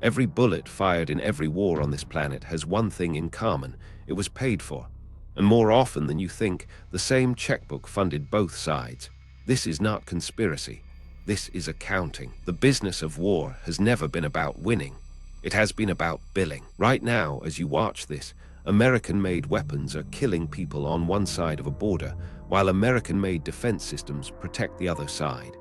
Every bullet fired in every war on this planet has one thing in common: it was paid for. And more often than you think, the same checkbook funded both sides. This is not conspiracy. This is accounting. The business of war has never been about winning. It has been about billing. Right now, as you watch this, American-made weapons are killing people on one side of a border, while American-made defense systems protect the other side.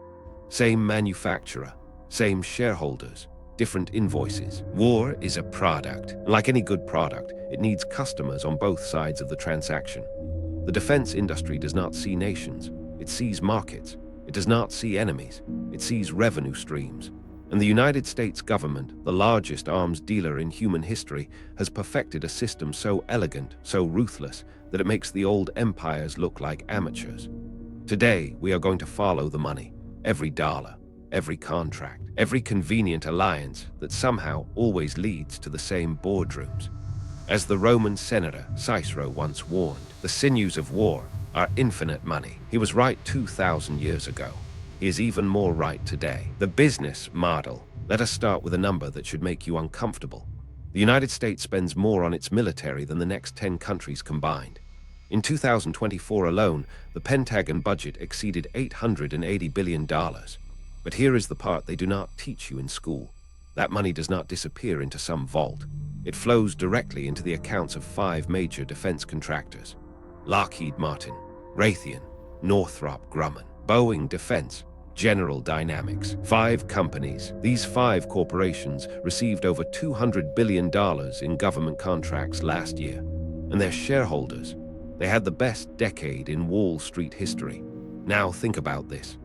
Same manufacturer, same shareholders, different invoices. War is a product. Like any good product, it needs customers on both sides of the transaction. The defense industry does not see nations, it sees markets. It does not see enemies, it sees revenue streams. And the United States government, the largest arms dealer in human history, has perfected a system so elegant, so ruthless, that it makes the old empires look like amateurs. Today, we are going to follow the money, every dollar, every contract, every convenient alliance that somehow always leads to the same boardrooms. As the Roman senator Cicero once warned, the sinews of war are infinite money. He was right 2,000 years ago. He is even more right today. The business model. Let us start with a number that should make you uncomfortable. The United States spends more on its military than the next 10 countries combined. In 2024 alone, the Pentagon budget exceeded $880 billion. But here is the part they do not teach you in school. That money does not disappear into some vault. It flows directly into the accounts of 5 major defense contractors: Lockheed Martin, Raytheon, Northrop Grumman, Boeing Defense, General Dynamics. 5 companies. These 5 corporations received over $200 billion in government contracts last year. And their shareholders, they had the best decade in Wall Street history. Now think about this.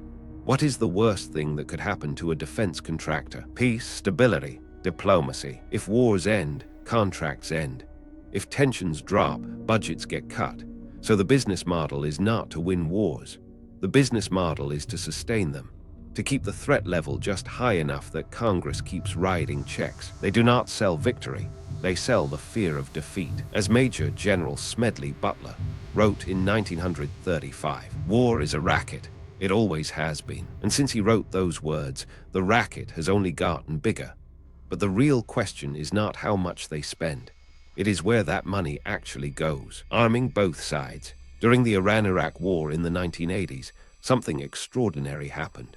What is the worst thing that could happen to a defense contractor? Peace, stability, diplomacy. If wars end, contracts end. If tensions drop, budgets get cut. So the business model is not to win wars. The business model is to sustain them, to keep the threat level just high enough that Congress keeps writing checks. They do not sell victory, they sell the fear of defeat. As Major General Smedley Butler wrote in 1935, "War is a racket. It always has been." And since he wrote those words, the racket has only gotten bigger. But the real question is not how much they spend. It is where that money actually goes. Arming both sides. During the Iran-Iraq War in the 1980s, something extraordinary happened.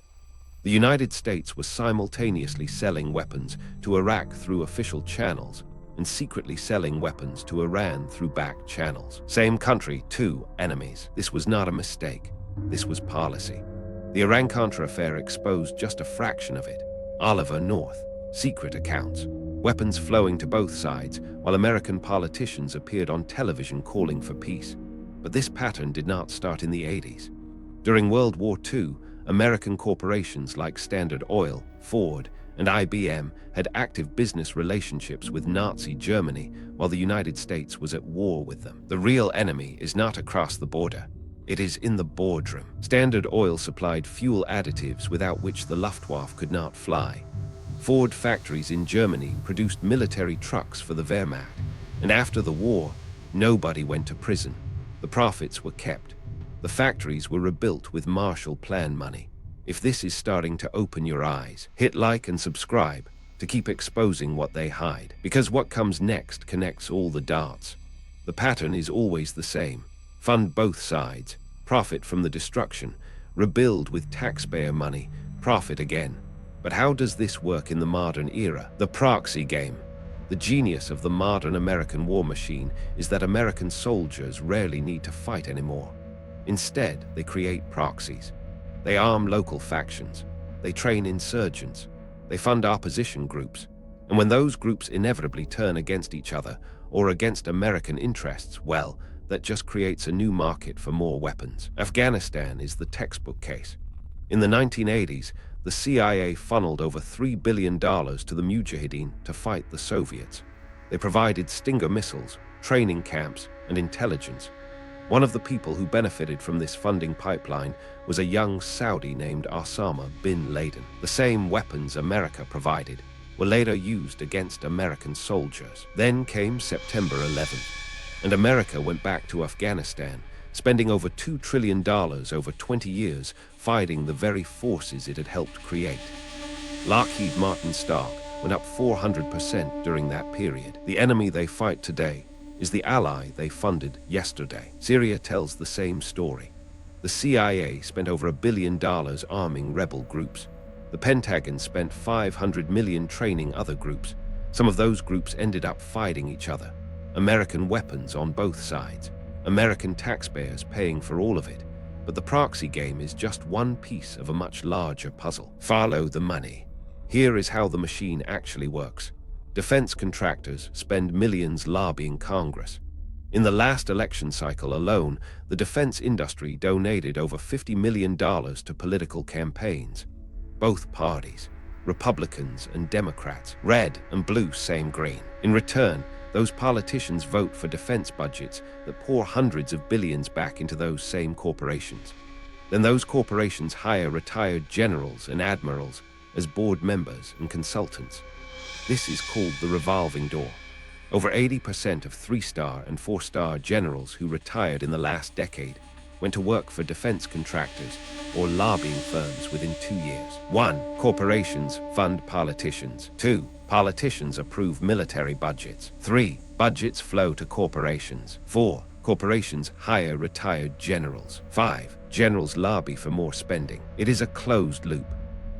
The United States was simultaneously selling weapons to Iraq through official channels and secretly selling weapons to Iran through back channels. Same country, 2 enemies. This was not a mistake. This was policy. The Iran-Contra affair exposed just a fraction of it. Oliver North, secret accounts, weapons flowing to both sides, while American politicians appeared on television calling for peace. But this pattern did not start in the 80s. During World War II, American corporations like Standard Oil, Ford, and IBM had active business relationships with Nazi Germany, while the United States was at war with them. The real enemy is not across the border. It is in the boardroom. Standard Oil supplied fuel additives without which the Luftwaffe could not fly. Ford factories in Germany produced military trucks for the Wehrmacht. And after the war, nobody went to prison. The profits were kept. The factories were rebuilt with Marshall Plan money. If this is starting to open your eyes, hit like and subscribe to keep exposing what they hide. Because what comes next connects all the dots. The pattern is always the same. Fund both sides, profit from the destruction, rebuild with taxpayer money, profit again. But how does this work in the modern era? The proxy game. The genius of the modern American war machine is that American soldiers rarely need to fight anymore. Instead, they create proxies. They arm local factions. They train insurgents. They fund opposition groups. And when those groups inevitably turn against each other or against American interests, well, that just creates a new market for more weapons. Afghanistan is the textbook case. In the 1980s, the CIA funneled over $3 billion to the Mujahideen to fight the Soviets. They provided Stinger missiles, training camps, and intelligence. One of the people who benefited from this funding pipeline was a young Saudi named Osama bin Laden. The same weapons America provided were later used against American soldiers. Then came September 11th, and America went back to Afghanistan, spending over $2 trillion over 20 years fighting the very forces it had helped create. Lockheed Martin stock went up 400% during that period. The enemy they fight today is the ally they funded yesterday. Syria tells the same story. The CIA spent over $1 billion arming rebel groups. The Pentagon spent $500 million training other groups. Some of those groups ended up fighting each other. American weapons on both sides. American taxpayers paying for all of it. But the proxy game is just one piece of a much larger puzzle. Follow the money. Here is how the machine actually works. Defense contractors spend millions lobbying Congress. In the last election cycle alone, the defense industry donated over $50 million to political campaigns. Both parties, Republicans and Democrats, red and blue, same green. In return, those politicians vote for defense budgets that pour hundreds of billions back into those same corporations. Then those corporations hire retired generals and admirals as board members and consultants. This is called the revolving door. Over 80% of 3-star and 4-star generals who retired in the last decade went to work for defense contractors or lobbying firms within 2 years. 1. Corporations fund politicians. 2. Politicians approve military budgets. 3. Budgets flow to corporations. 4. Corporations hire retired generals. 5. Generals lobby for more spending. It is a closed loop,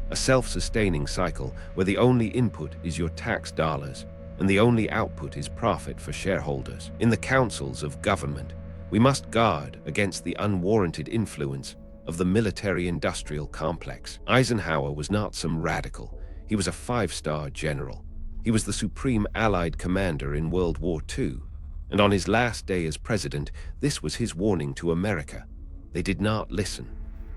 a self-sustaining cycle where the only input is your tax dollars and the only output is profit for shareholders. In the councils of government, we must guard against the unwarranted influence of the military-industrial complex. Eisenhower was not some radical. He was a 5-star general. He was the supreme Allied commander in World War II. And on his last day as president, this was his warning to America. They did not listen.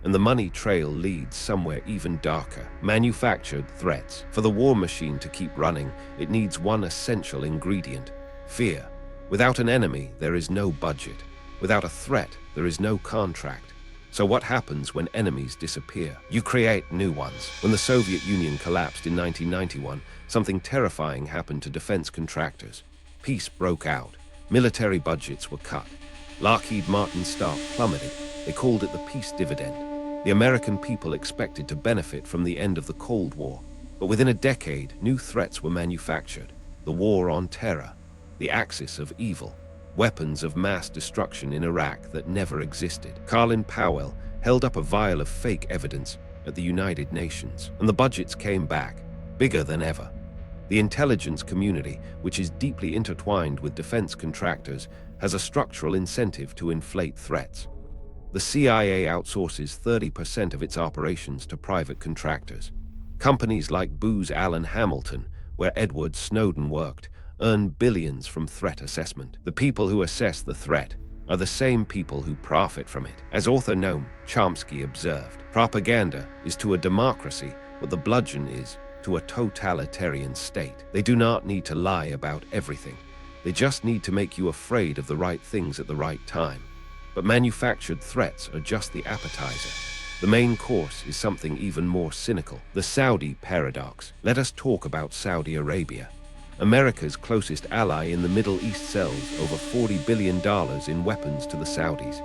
And the money trail leads somewhere even darker. Manufactured threats. For the war machine to keep running, it needs one essential ingredient: fear. Without an enemy, there is no budget. Without a threat, there is no contract. So what happens when enemies disappear? You create new ones. When the Soviet Union collapsed in 1991, something terrifying happened to defense contractors. Peace broke out. Military budgets were cut. Lockheed Martin's stock plummeted. They called it the peace dividend. The American people expected to benefit from the end of the Cold War. But within a decade, new threats were manufactured. The war on terror, the axis of evil, weapons of mass destruction in Iraq that never existed. Colin Powell held up a vial of fake evidence at the United Nations, and the budgets came back, bigger than ever. The intelligence community, which is deeply intertwined with defense contractors, has a structural incentive to inflate threats. The CIA outsources 30% of its operations to private contractors. Companies like Booz Allen Hamilton, where Edward Snowden worked, earn billions from threat assessment. The people who assess the threat are the same people who profit from it. As author Noam Chomsky observed, propaganda is to a democracy what the bludgeon is to a totalitarian state. They do not need to lie about everything. They just need to make you afraid of the right things at the right time. But manufactured threats are just the appetizer. The main course is something even more cynical: the Saudi paradox. Let us talk about Saudi Arabia. America's closest ally in the Middle East sells over $40 billion in weapons to the Saudis.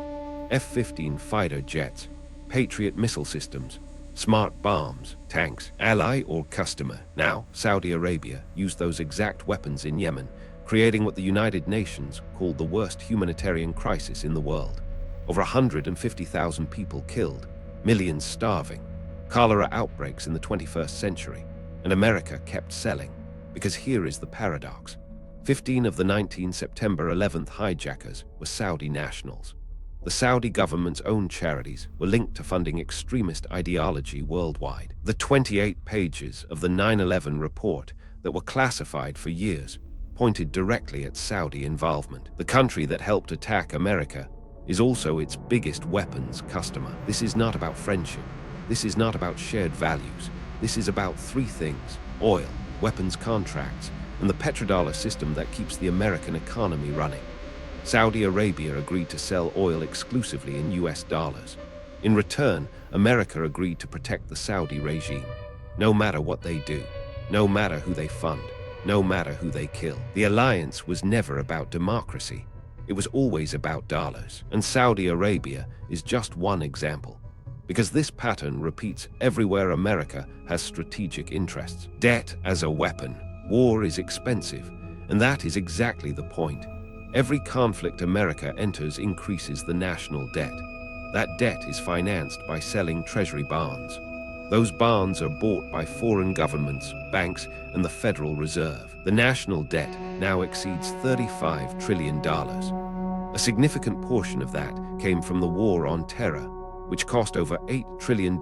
F-15 fighter jets, Patriot missile systems, smart bombs, tanks. Ally or customer? Now, Saudi Arabia used those exact weapons in Yemen, creating what the United Nations called the worst humanitarian crisis in the world. Over 150,000 people killed, millions starving, cholera outbreaks in the 21st century, and America kept selling. Because here is the paradox. 15 of the 19 September 11th hijackers were Saudi nationals. The Saudi government's own charities were linked to funding extremist ideology worldwide. The 28 pages of the 9/11 report that were classified for years pointed directly at Saudi involvement. The country that helped attack America is also its biggest weapons customer. This is not about friendship. This is not about shared values. This is about three things: oil, weapons contracts, and the petrodollar system that keeps the American economy running. Saudi Arabia agreed to sell oil exclusively in US dollars. In return, America agreed to protect the Saudi regime, no matter what they do, no matter who they fund, no matter who they kill. The alliance was never about democracy. It was always about dollars. And Saudi Arabia is just one example. Because this pattern repeats everywhere America has strategic interests. Debt as a weapon. War is expensive, and that is exactly the point. Every conflict America enters increases the national debt. That debt is financed by selling treasury bonds. Those bonds are bought by foreign governments, banks, and the Federal Reserve. The national debt now exceeds $35 trillion. A significant portion of that came from the war on terror, which cost over $8 trillion,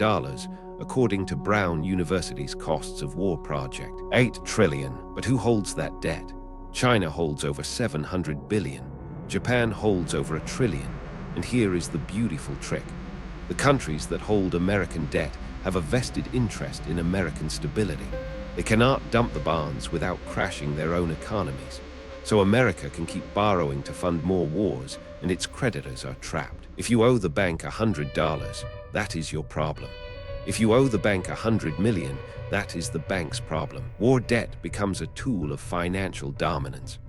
according to Brown University's Costs of War project. $8 trillion, but who holds that debt? China holds over $700 billion. Japan holds over $1 trillion. And here is the beautiful trick. The countries that hold American debt have a vested interest in American stability. They cannot dump the bonds without crashing their own economies. So America can keep borrowing to fund more wars, and its creditors are trapped. If you owe the bank $100, that is your problem. If you owe the bank $100 million, that is the bank's problem. War debt becomes a tool of financial dominance.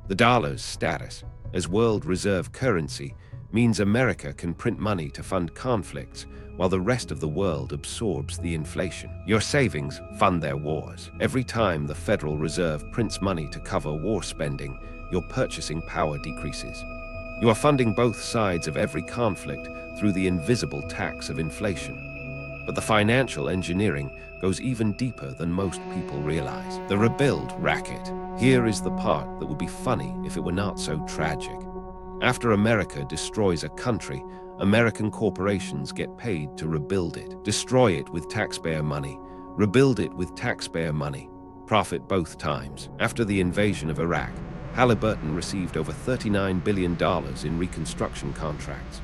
The dollar's status as world reserve currency means America can print money to fund conflicts while the rest of the world absorbs the inflation. Your savings fund their wars. Every time the Federal Reserve prints money to cover war spending, your purchasing power decreases. You are funding both sides of every conflict through the invisible tax of inflation. But the financial engineering goes even deeper than most people realize. The rebuild racket. Here is the part that would be funny if it were not so tragic. After America destroys a country, American corporations get paid to rebuild it. Destroy it with taxpayer money, rebuild it with taxpayer money, profit both times. After the invasion of Iraq, Halliburton received over $39 billion in reconstruction contracts.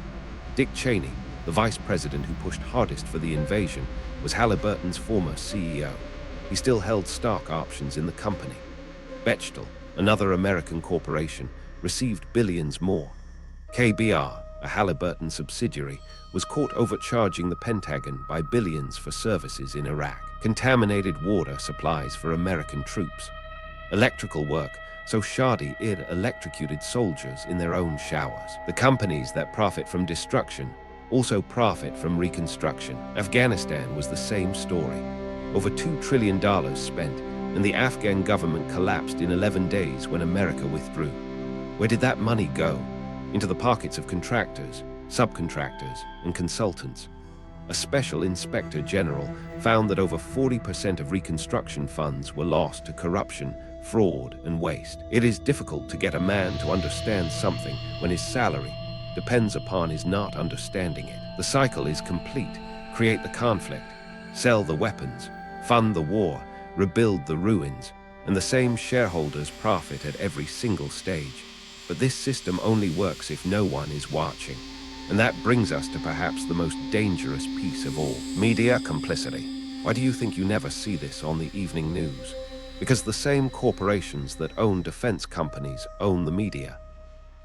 Dick Cheney, the vice president who pushed hardest for the invasion, was Halliburton's former CEO. He still held stock options in the company. Bechtel, another American corporation, received billions more. KBR, a Halliburton subsidiary, was caught overcharging the Pentagon by billions for services in Iraq. Contaminated water supplies for American troops. Electrical work, so Shadi Id electrocuted soldiers in their own showers. The companies that profit from destruction also profit from reconstruction. Afghanistan was the same story. Over $2 trillion spent, and the Afghan government collapsed in 11 days when America withdrew. Where did that money go? Into the pockets of contractors, subcontractors, and consultants. A special inspector general found that over 40% of reconstruction funds were lost to corruption, fraud, and waste. It is difficult to get a man to understand something when his salary depends upon his not understanding it. The cycle is complete. Create the conflict, sell the weapons, fund the war, rebuild the ruins, and the same shareholders profit at every single stage. But this system only works if no one is watching. And that brings us to perhaps the most dangerous piece of all: media complicity. Why do you think you never see this on the evening news? Because the same corporations that own defense companies own the media.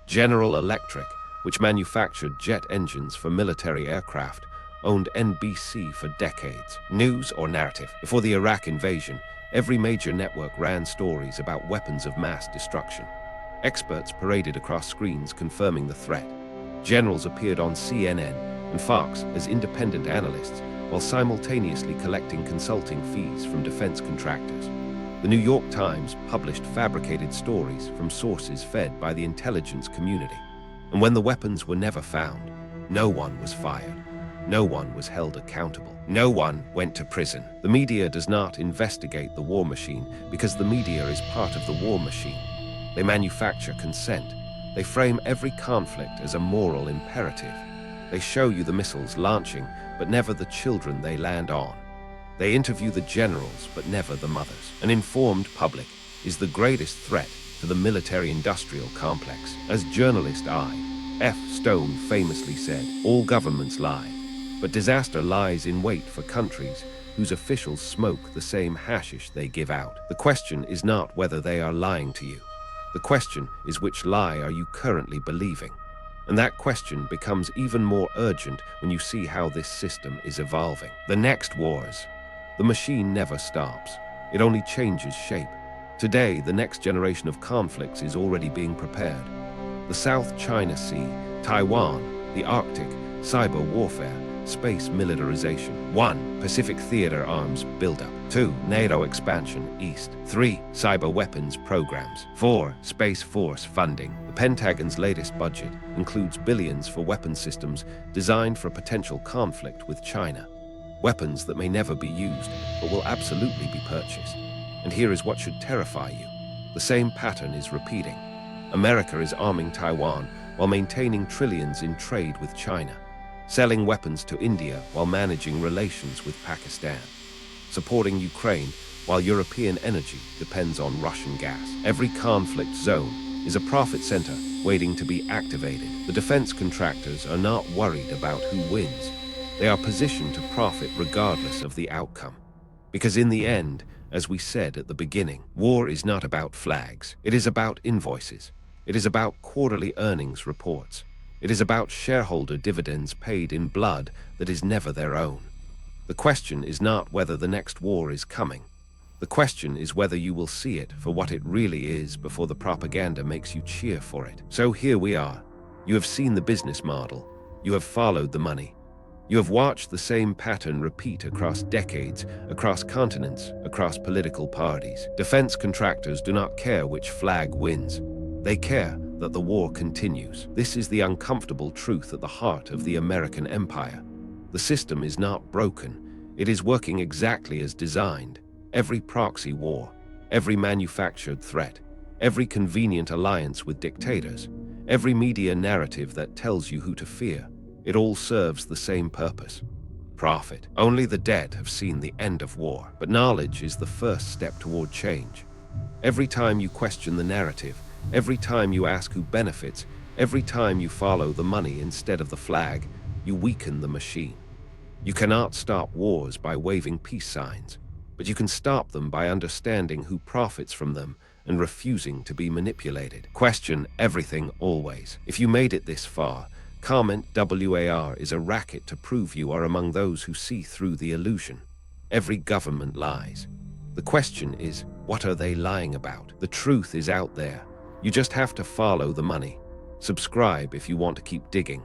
General Electric, which manufactured jet engines for military aircraft, owned NBC for decades. News or narrative. Before the Iraq invasion, every major network ran stories about weapons of mass destruction. Experts paraded across screens confirming the threat. Generals appeared on CNN and Fox as independent analysts while simultaneously collecting consulting fees from defense contractors. The New York Times published fabricated stories from sources fed by the intelligence community. And when the weapons were never found, no one was fired. No one was held accountable. No one went to prison. The media does not investigate the war machine because the media is part of the war machine. They manufacture consent. They frame every conflict as a moral imperative. They show you the missiles launching, but never the children they land on. They interview the generals, but never the mothers. An informed public is the greatest threat to the military-industrial complex. As journalist I.F. Stone famously said, "All governments lie, but disaster lies in wait for countries whose officials smoke the same hashish they give out." The question is not whether they are lying to you. The question is, which lie are you currently believing? And that question becomes even more urgent when you see how this system is evolving. The next wars. The machine never stops. It only changes shape. Today, the next generation of conflicts is already being prepared. The South China Sea, Taiwan, the Arctic, cyber warfare, space militarization. 1. Pacific theater arms buildup. 2. NATO expansion east. 3. Cyber weapons programs. 4. Space Force funding. The Pentagon's latest budget includes billions for weapons systems designed for potential conflict with China. Weapons that may never be used, but will absolutely be purchased. And here is what should terrify you. The same pattern is repeating. America is arming Taiwan while maintaining trillions in trade with China, selling weapons to India while managing relations with Pakistan, supporting Ukraine while European energy depends on Russian gas. Every conflict zone is a profit center waiting to be activated. The defense contractors are not worried about who wins. They are positioned to profit regardless of the outcome. Because in the end, as we said at the beginning, war is not about flags. It is about invoices. It is about quarterly earnings reports. It is about shareholder dividends paid in blood that is never their own. The question is not whether the next war is coming. The question is whether you will see it for what it really is before the propaganda makes you cheer for it. So here we are. You have seen the business model. You have followed the money. You have watched the same pattern repeat across decades, across continents, across political parties. Defense contractors do not care which flag wins. They care that the war continues. This is the uncomfortable truth at the heart of the American empire. The system is not broken. It is working exactly as designed. Every proxy war, every manufactured threat, every convenient alliance with dictators, every media narrative that tells you who to fear, it all serves the same purpose: profit. Only the dead have seen the end of war, but knowledge is the first step toward change. Every time you question the narrative, every time you ask who benefits, every time you follow the money instead of the flag, you weaken the machine. You cannot stop wars by waving peace signs, but you can stop them by understanding who profits from them and refusing to be manipulated. Question everything always. If you made it this far, comment WAR is a racket to prove you are among those who see through the illusion. Every government lies. The question is, what are they lying about? The truth is out there. You just have to follow the money. Subscribe if you want to keep digging.